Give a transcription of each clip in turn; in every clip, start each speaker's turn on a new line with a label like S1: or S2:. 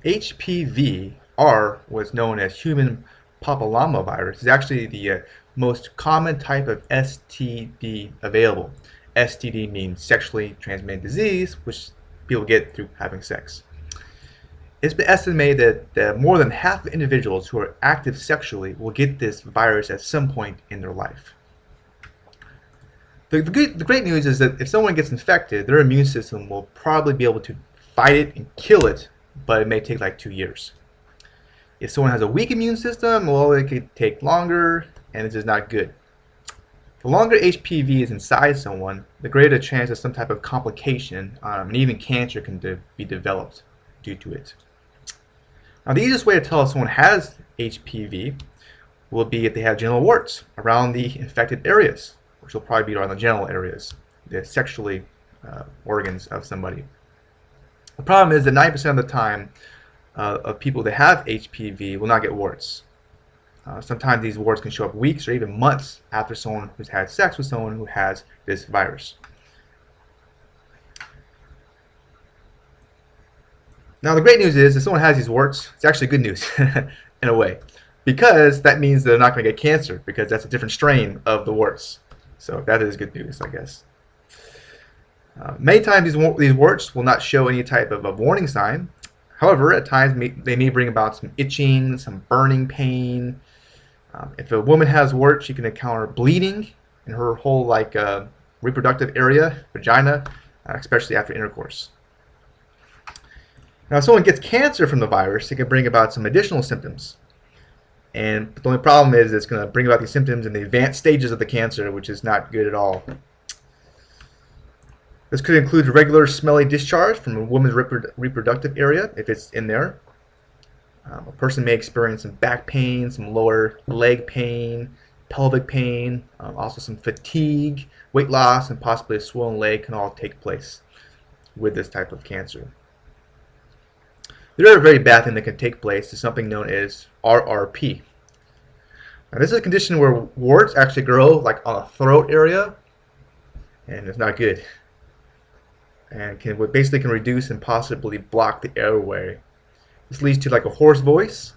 S1: HPV, or what's known as human papilloma virus, is actually the most common type of STD available. STD means sexually transmitted disease, which people get through having sex. It's been estimated that more than half of individuals who are active sexually will get this virus at some point in their life. The great news is that if someone gets infected, their immune system will probably be able to fight it and kill it, but it may take like 2 years. If someone has a weak immune system, well, it could take longer, and it's just not good. The longer HPV is inside someone, the greater the chance of some type of complication, and even cancer can be developed due to it. Now, the easiest way to tell if someone has HPV will be if they have genital warts around the infected areas, which will probably be around the genital areas, the sexually organs of somebody. The problem is that 90% of the time of people that have HPV will not get warts. Sometimes these warts can show up weeks or even months after someone who's had sex with someone who has this virus. Now, the great news is if someone has these warts, it's actually good news in a way, because that means they're not going to get cancer, because that's a different strain of the warts. So that is good news, I guess. Many times these warts will not show any type of a warning sign. However, at times they may bring about some itching, some burning pain. If a woman has warts, she can encounter bleeding in her whole reproductive area, vagina, especially after intercourse. Now, if someone gets cancer from the virus, it can bring about some additional symptoms. And the only problem is it's going to bring about these symptoms in the advanced stages of the cancer, which is not good at all. This could include regular smelly discharge from a woman's reproductive area, if it's in there. A person may experience some back pain, some lower leg pain, pelvic pain, also some fatigue, weight loss, and possibly a swollen leg can all take place with this type of cancer. The other very bad thing that can take place is something known as RRP. Now, this is a condition where warts actually grow like on the throat area, and it's not good. And basically can reduce and possibly block the airway. This leads to like a hoarse voice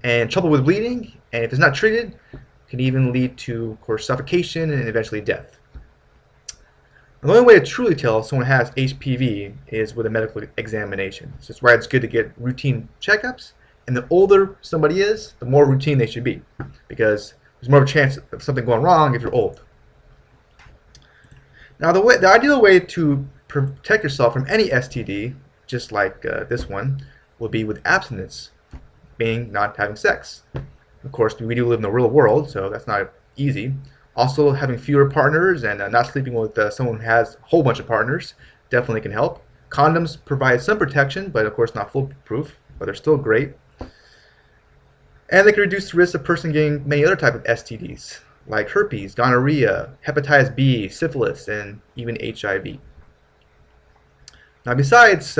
S1: and trouble with bleeding, and if it's not treated, it can even lead to, of course, suffocation and eventually death. The only way to truly tell if someone has HPV is with a medical examination. So that's why it's good to get routine checkups, and the older somebody is, the more routine they should be, because there's more of a chance of something going wrong if you're old. Now, the ideal way to protect yourself from any STD, just like this one, would be with abstinence, meaning not having sex. Of course, we do live in the real world, so that's not easy. Also, having fewer partners and not sleeping with someone who has a whole bunch of partners definitely can help. Condoms provide some protection, but of course not foolproof, but they're still great. And they can reduce the risk of a person getting many other types of STDs, like herpes, gonorrhea, hepatitis B, syphilis, and even HIV. Now, besides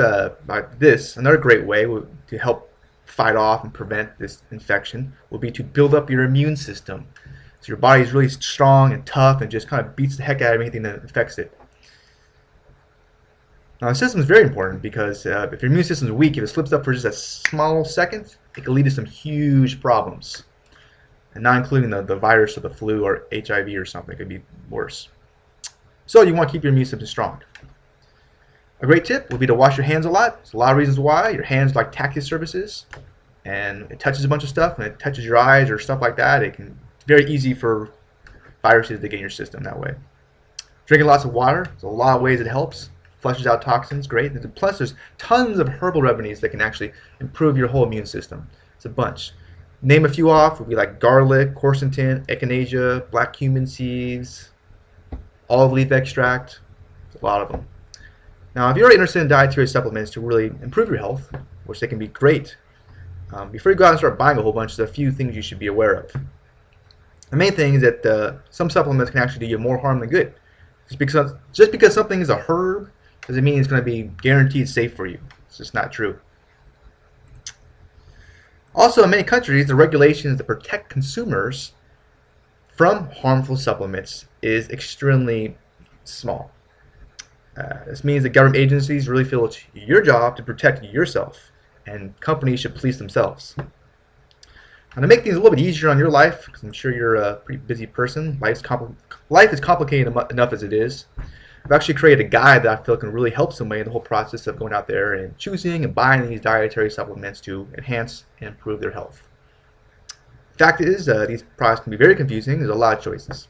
S1: this, another great way to help fight off and prevent this infection will be to build up your immune system. So your body is really strong and tough and just kind of beats the heck out of anything that infects it. Now, the system is very important because if your immune system is weak, if it slips up for just a small second, it can lead to some huge problems. And not including the virus or the flu or HIV or something, it could be worse. So you want to keep your immune system strong. A great tip would be to wash your hands a lot. There's a lot of reasons why. Your hands are like tacky surfaces, and it touches a bunch of stuff, and it touches your eyes or stuff like that. It's very easy for viruses to get in your system that way. Drinking lots of water, there's a lot of ways it helps. Flushes out toxins, great. Plus, there's tons of herbal remedies that can actually improve your whole immune system. It's a bunch. Name a few off would be like garlic, quercetin, echinacea, black cumin seeds, olive leaf extract, a lot of them. Now, if you're interested in dietary supplements to really improve your health, which they can be great, before you go out and start buying a whole bunch, there's a few things you should be aware of. The main thing is that some supplements can actually do you more harm than good. Just because something is a herb doesn't mean it's going to be guaranteed safe for you. It's just not true. Also, in many countries, the regulations that protect consumers from harmful supplements is extremely small. This means that government agencies really feel it's your job to protect yourself and companies should police themselves. And to make things a little bit easier on your life, because I'm sure you're a pretty busy person, life is complicated enough as it is. I've actually created a guide that I feel can really help somebody in the whole process of going out there and choosing and buying these dietary supplements to enhance and improve their health. Fact is, these products can be very confusing. There's a lot of choices.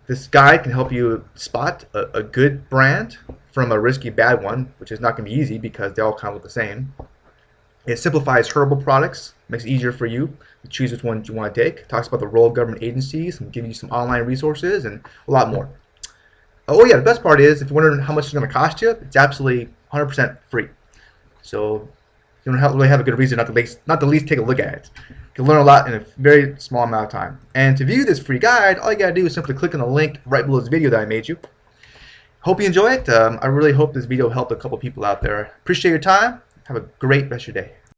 S1: This guide can help you spot a good brand from a risky bad one, which is not going to be easy because they all kind of look the same. It simplifies herbal products, makes it easier for you to choose which one you want to take. It talks about the role of government agencies and giving you some online resources and a lot more. Oh yeah, the best part is, if you're wondering how much it's going to cost you, it's absolutely 100% free. So you don't really have a good reason not to at least take a look at it. You can learn a lot in a very small amount of time. And to view this free guide, all you got to do is simply click on the link right below this video that I made you. Hope you enjoy it. I really hope this video helped a couple people out there. Appreciate your time. Have a great rest of your day.